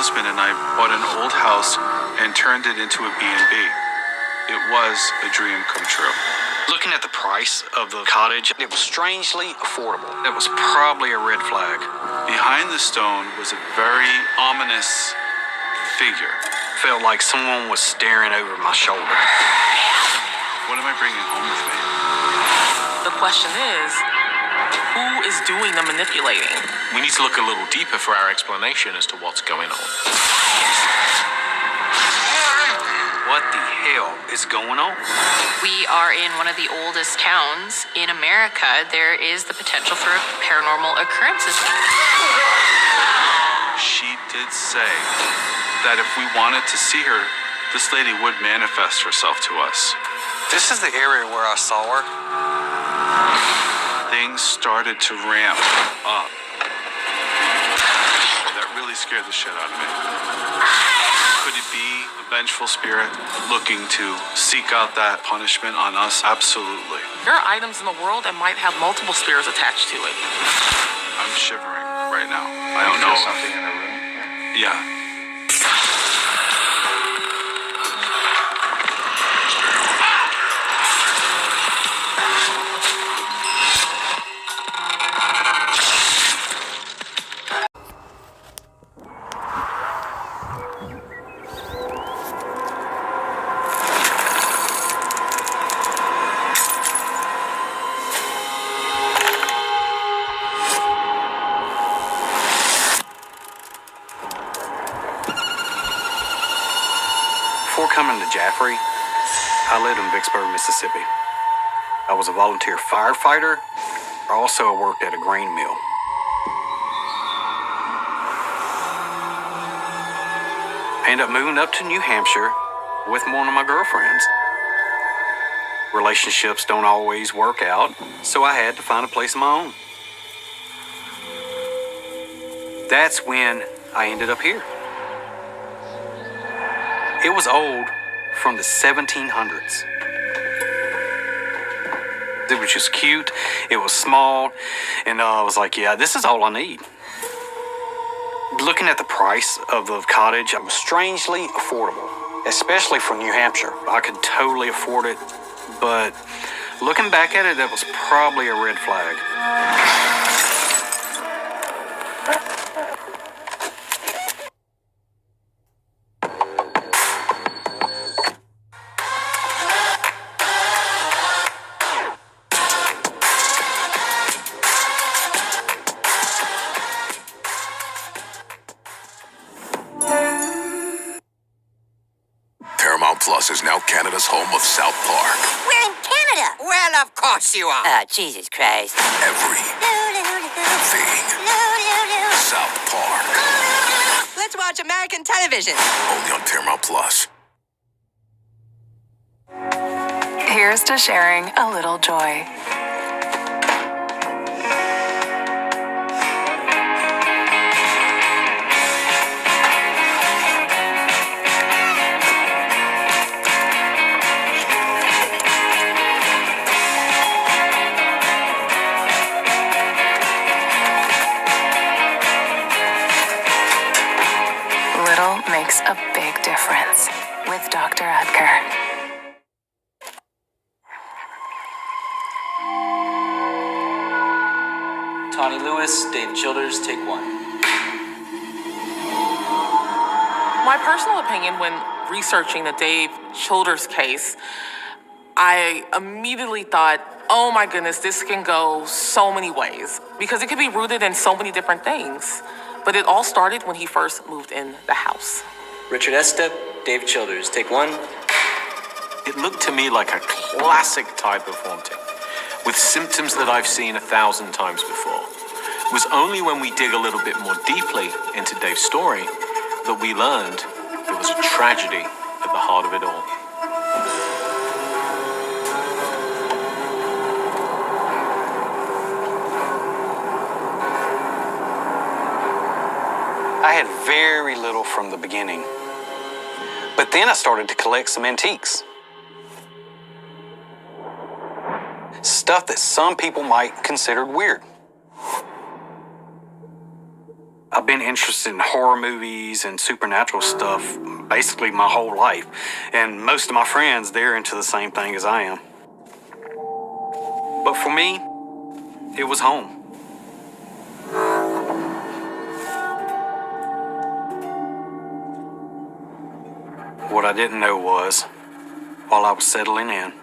husband and I bought an old house and turned it into a B&B. It was a dream come true. Looking at the price of the cottage, it was strangely affordable. It was probably a red flag. Behind the stone was a very ominous figure. Felt like someone was staring over my shoulder. What am I bringing home with me? The question is, who is doing the manipulating? We need to look a little deeper for our explanation as to what's going on. What the hell is going on? We are in one of the oldest towns in America. There is the potential for paranormal occurrences. She did say that if we wanted to see her, this lady would manifest herself to us. This is the area where I saw her. Things started to ramp up. That really scared the shit out of me. Could it be a vengeful spirit looking to seek out that punishment on us? Absolutely. There are items in the world that might have multiple spirits attached to it. I'm shivering right now. I don't know. Something in the room. Yeah. Before coming to Jaffrey, I lived in Vicksburg, Mississippi. I was a volunteer firefighter. I also worked at a grain mill. I ended up moving up to New Hampshire with one of my girlfriends. Relationships don't always work out, so I had to find a place of my own. That's when I ended up here. It was old, from the 1700s. It was just cute, it was small, and I was like, yeah, this is all I need. Looking at the price of the cottage, it was strangely affordable, especially for New Hampshire. I could totally afford it, but looking back at it, that was probably a red flag. Paramount Plus is now Canada's home of South Park. We're in Canada. Well, of course you are. Oh, Jesus Christ. Everything. South Park. Let's watch American television. Only on Paramount Plus. Here's to sharing a little joy. Little makes a big difference with Dr. Edgar. Tawny Lewis, Dave Childers, take one. My personal opinion when researching the Dave Childers case, I immediately thought, oh my goodness, this can go so many ways because it could be rooted in so many different things. But it all started when he first moved in the house. Richard Estep, Dave Childers, take one. It looked to me like a classic type of haunting, with symptoms that I've seen 1,000 times before. It was only when we dig a little bit more deeply into Dave's story that we learned there was a tragedy at the heart of it all. I had very little from the beginning, but then I started to collect some antiques. Stuff that some people might consider weird. I I've been interested in horror movies and supernatural stuff basically my whole life. And most of my friends, they're into the same thing as I am. But for me, it was home. What I didn't know was, while I was settling in,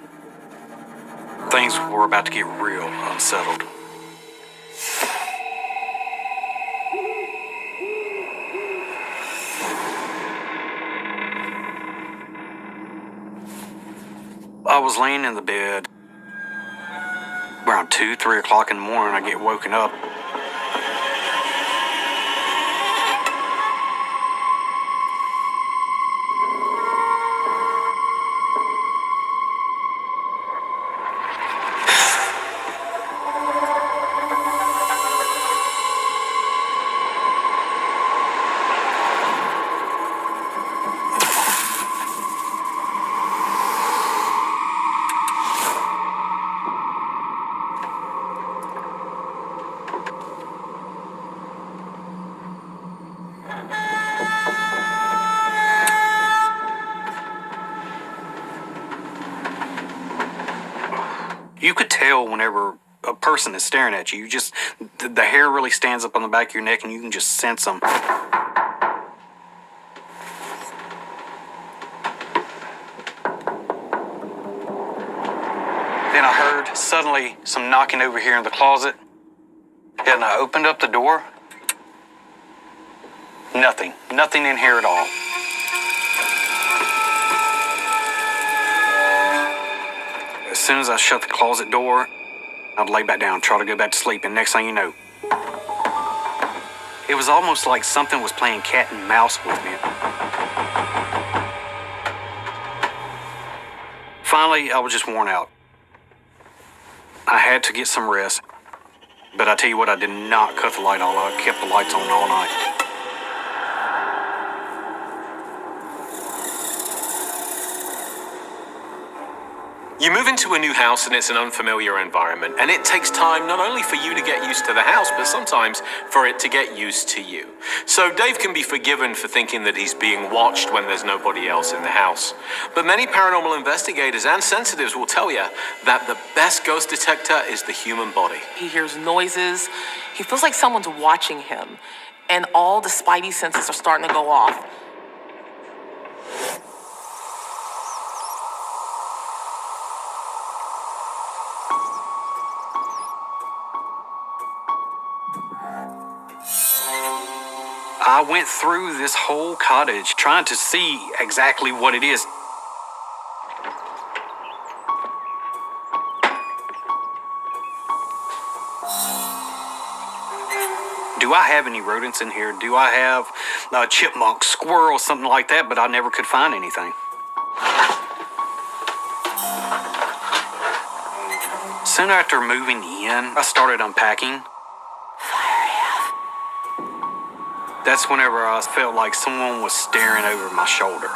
things were about to get real unsettled. I was laying in the bed. Around 2, 3 o'clock in the morning, I get woken up. You could tell whenever a person is staring at you. The hair really stands up on the back of your neck and you can just sense them. Then I heard suddenly some knocking over here in the closet. And I opened up the door. Nothing in here at all. As soon as I shut the closet door, I'd lay back down, try to go back to sleep, and next thing you know, it was almost like something was playing cat and mouse with me. Finally, I was just worn out. I had to get some rest, but I tell you what, I did not cut the light on. I kept the lights on all night. You move into a new house and it's an unfamiliar environment, and it takes time not only for you to get used to the house, but sometimes for it to get used to you. So Dave can be forgiven for thinking that he's being watched when there's nobody else in the house. But many paranormal investigators and sensitives will tell you that the best ghost detector is the human body. He hears noises. He feels like someone's watching him, and all the spidey senses are starting to go off. I went through this whole cottage trying to see exactly what it is. Do I have any rodents in here? Do I have a chipmunk, squirrel, something like that? But I never could find anything. Soon after moving in, I started unpacking. That's whenever I felt like someone was staring over my shoulder.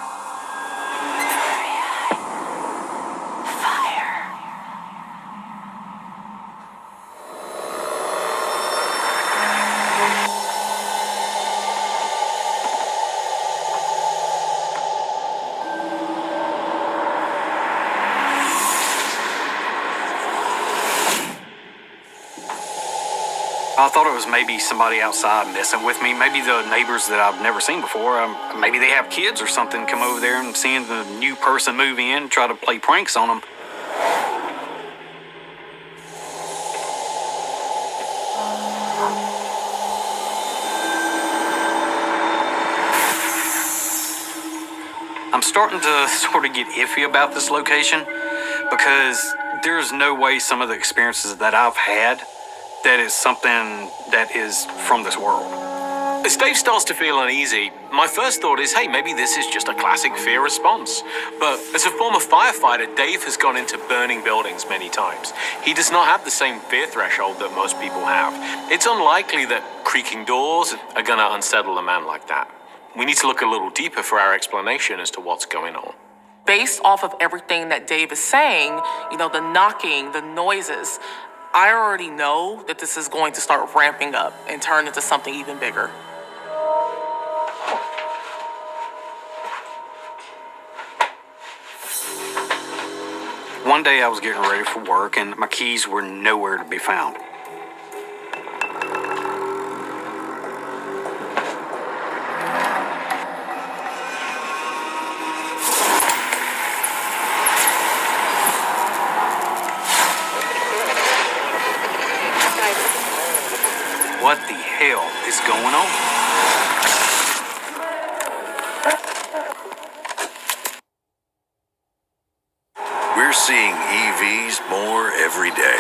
I thought it was maybe somebody outside messing with me. Maybe the neighbors that I've never seen before. Maybe they have kids or something, come over there and seeing the new person move in, try to play pranks on them. I'm starting to sort of get iffy about this location because there's no way some of the experiences that I've had that is something that is from this world. As Dave starts to feel uneasy, my first thought is, hey, maybe this is just a classic fear response. But as a former firefighter, Dave has gone into burning buildings many times. He does not have the same fear threshold that most people have. It's unlikely that creaking doors are going to unsettle a man like that. We need to look a little deeper for our explanation as to what's going on. Based off of everything that Dave is saying, the knocking, the noises, I already know that this is going to start ramping up and turn into something even bigger. One day I was getting ready for work and my keys were nowhere to be found. What the hell is going on? We're seeing EVs more every day.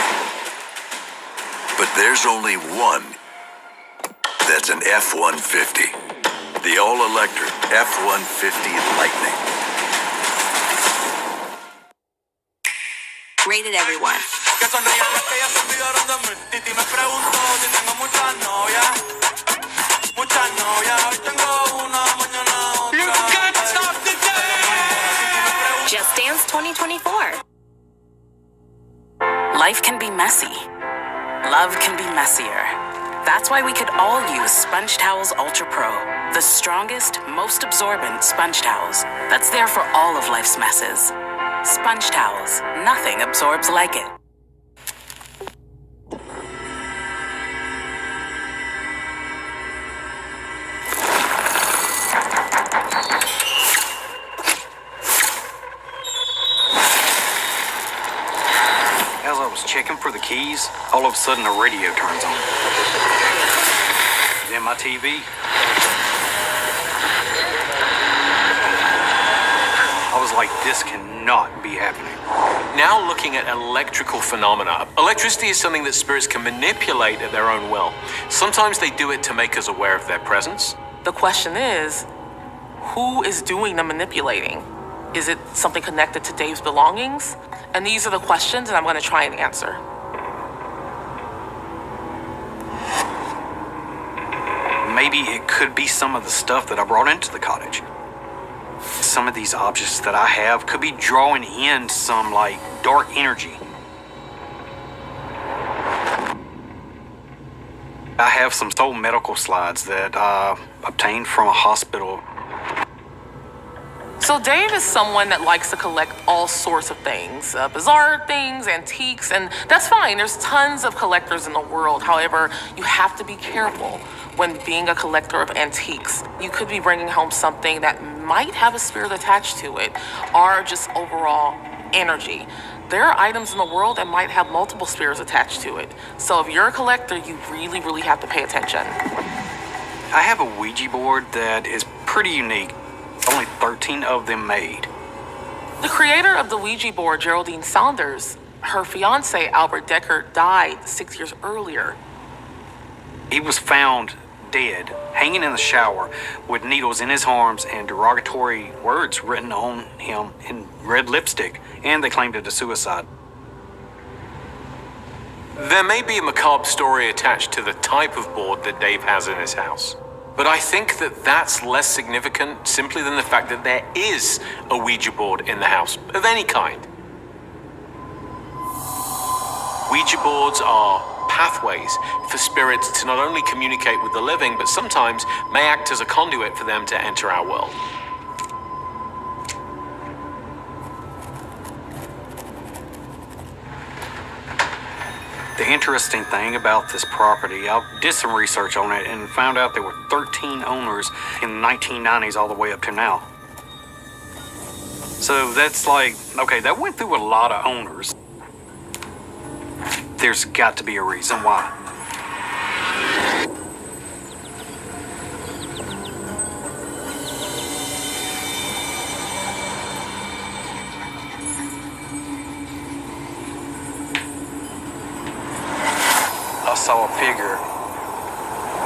But there's only one that's an F-150. The all-electric F-150 Lightning. Rated everyone. Just Dance 2024. Life can be messy. Love can be messier. That's why we could all use Sponge Towels Ultra Pro, the strongest, most absorbent sponge towels that's there for all of life's messes. Sponge Towels, nothing absorbs like it. As I was checking for the keys, all of a sudden the radio turns on. Then my TV. I was like, this cannot be happening. Now looking at electrical phenomena. Electricity is something that spirits can manipulate at their own will. Sometimes they do it to make us aware of their presence. The question is, who is doing the manipulating? Is it something connected to Dave's belongings? And these are the questions that I'm going to try and answer. Maybe it could be some of the stuff that I brought into the cottage. Some of these objects that I have could be drawing in some, like, dark energy. I have some old medical slides that I obtained from a hospital. So Dave is someone that likes to collect all sorts of things, bizarre things, antiques, and that's fine. There's tons of collectors in the world. However, you have to be careful when being a collector of antiques. You could be bringing home something that might have a spirit attached to it, or just overall energy. There are items in the world that might have multiple spirits attached to it. So if you're a collector, you really, really have to pay attention. I have a Ouija board that is pretty unique. Only 13 of them made. The creator of the Ouija board, Geraldine Saunders, her fiance, Albert Decker, died 6 years earlier. He was found dead, hanging in the shower, with needles in his arms and derogatory words written on him in red lipstick, and they claimed it a suicide. There may be a macabre story attached to the type of board that Dave has in his house. But I think that that's less significant simply than the fact that there is a Ouija board in the house of any kind. Ouija boards are pathways for spirits to not only communicate with the living, but sometimes may act as a conduit for them to enter our world. The interesting thing about this property, I did some research on it and found out there were 13 owners in the 1990s all the way up to now. So that's like, okay, that went through a lot of owners. There's got to be a reason why. I saw a figure.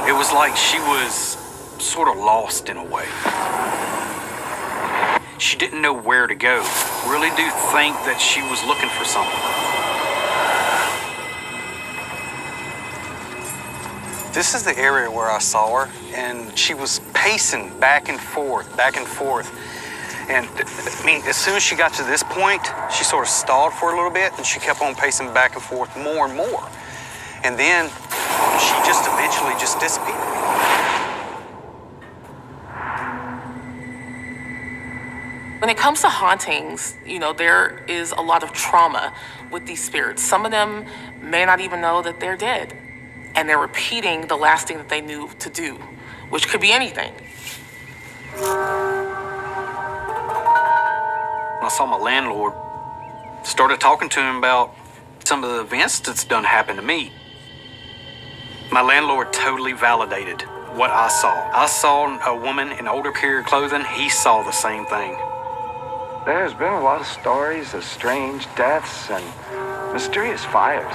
It was like she was sort of lost in a way. She didn't know where to go. Really do think that she was looking for something. This is the area where I saw her, and she was pacing back and forth, back and forth. And I mean, as soon as she got to this point, she sort of stalled for a little bit, and she kept on pacing back and forth more and more. And then she just eventually just disappeared. When it comes to hauntings, there is a lot of trauma with these spirits. Some of them may not even know that they're dead, and they're repeating the last thing that they knew to do, which could be anything. When I saw my landlord, started talking to him about some of the events that's done happened to me. My landlord totally validated what I saw. I saw a woman in older period clothing. He saw the same thing. There's been a lot of stories of strange deaths and mysterious fires.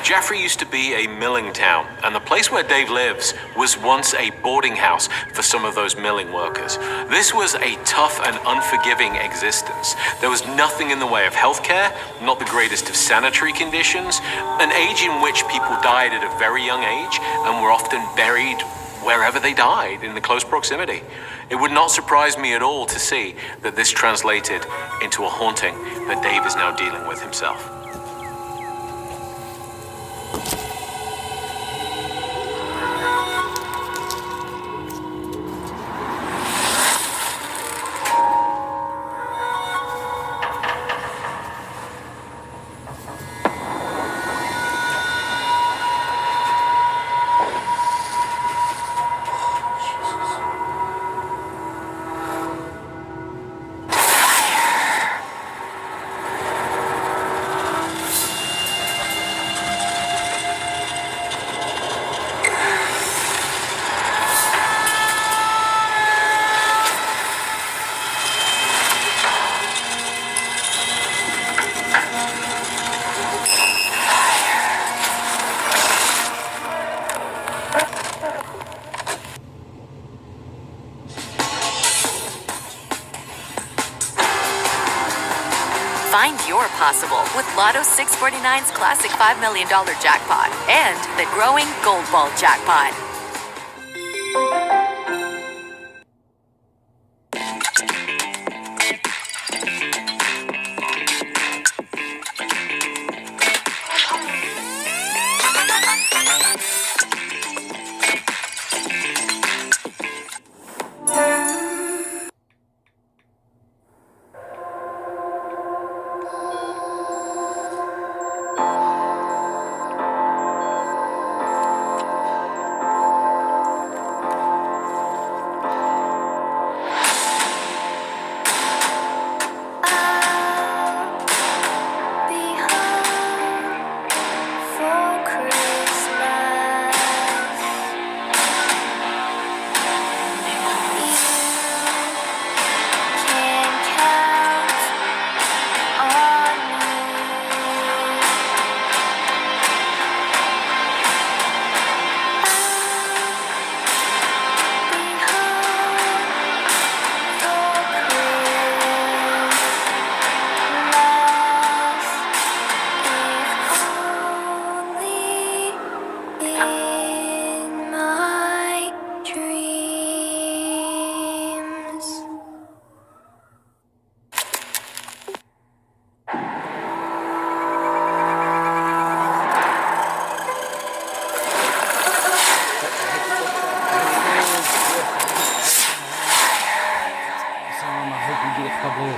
Jaffrey used to be a milling town, and the place where Dave lives was once a boarding house for some of those milling workers. This was a tough and unforgiving existence. There was nothing in the way of healthcare, not the greatest of sanitary conditions, an age in which people died at a very young age and were often buried wherever they died in the close proximity. It would not surprise me at all to see that this translated into a haunting that Dave is now dealing with himself. Find your possible with Lotto 649's classic $5 million jackpot and the growing Gold Ball jackpot.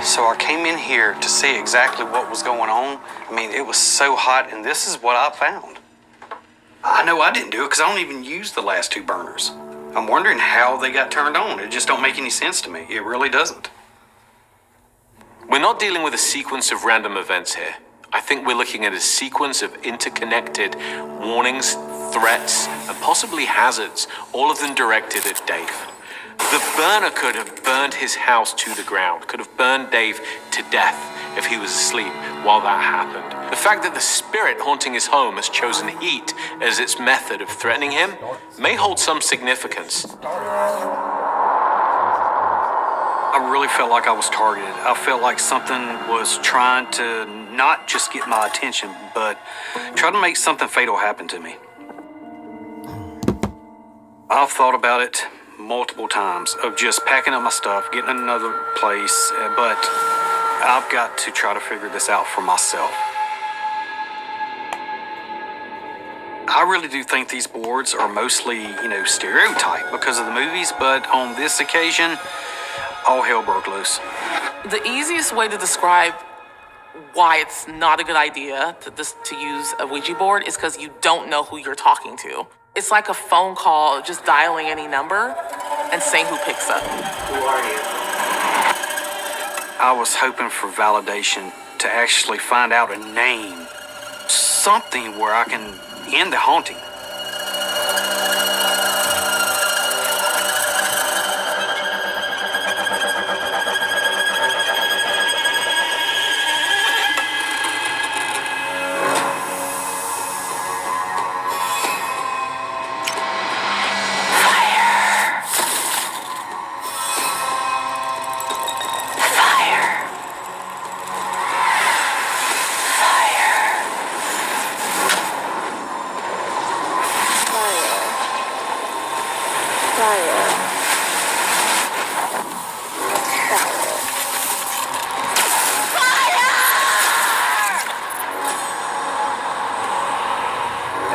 So I came in here to see exactly what was going on. I mean, it was so hot, and this is what I found. I know I didn't do it because I don't even use the last two burners. I'm wondering how they got turned on. It just don't make any sense to me. It really doesn't. We're not dealing with a sequence of random events here. I think we're looking at a sequence of interconnected warnings, threats, and possibly hazards, all of them directed at Dave. The burner could have burned his house to the ground, could have burned Dave to death if he was asleep while that happened. The fact that the spirit haunting his home has chosen heat as its method of threatening him may hold some significance. I really felt like I was targeted. I felt like something was trying to not just get my attention, but try to make something fatal happen to me. I've thought about it multiple times of just packing up my stuff, getting in another place, but I've got to try to figure this out for myself. I really do think these boards are mostly, stereotype because of the movies, but on this occasion, all hell broke loose. The easiest way to describe why it's not a good idea to use a Ouija board is because you don't know who you're talking to. It's like a phone call, just dialing any number and seeing who picks up. Who are you? I was hoping for validation to actually find out a name, something where I can end the haunting.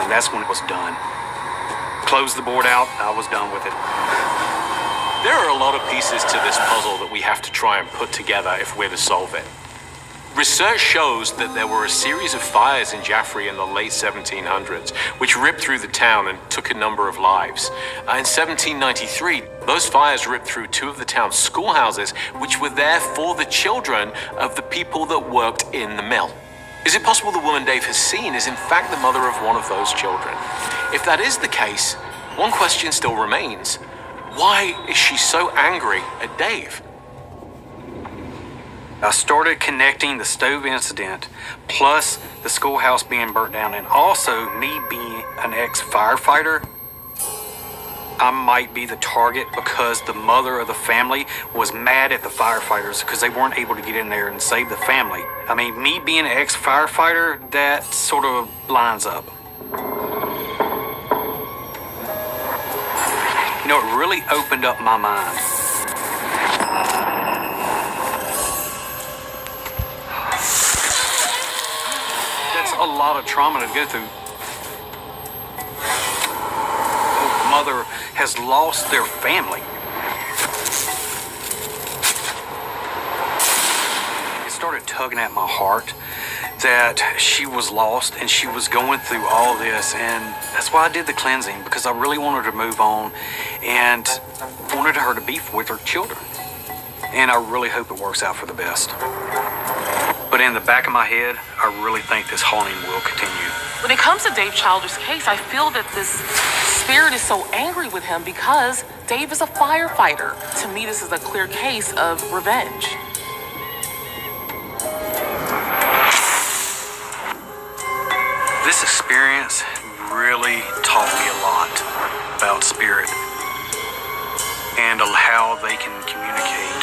That's when it was done. Closed the board out, I was done with it. There are a lot of pieces to this puzzle that we have to try and put together if we're to solve it. Research shows that there were a series of fires in Jaffrey in the late 1700s, which ripped through the town and took a number of lives. In 1793, those fires ripped through two of the town's schoolhouses, which were there for the children of the people that worked in the mill. Is it possible the woman Dave has seen is in fact the mother of one of those children? If that is the case, one question still remains. Why is she so angry at Dave? I started connecting the stove incident, plus the schoolhouse being burnt down, and also me being an ex-firefighter. I might be the target because the mother of the family was mad at the firefighters because they weren't able to get in there and save the family. I mean, me being an ex-firefighter, that sort of lines up. You know, it really opened up my mind. That's a lot of trauma to go through. Mother has lost their family. It started tugging at my heart that she was lost and she was going through all this, and that's why I did the cleansing, because I really wanted her to move on and wanted her to be with her children. And I really hope it works out for the best. But in the back of my head, I really think this haunting will continue. When it comes to Dave Childers' case, I feel that this spirit is so angry with him because Dave is a firefighter. To me, this is a clear case of revenge. This experience really taught me a lot about spirit and how they can communicate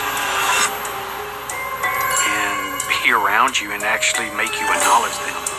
and be around you and actually make you acknowledge them.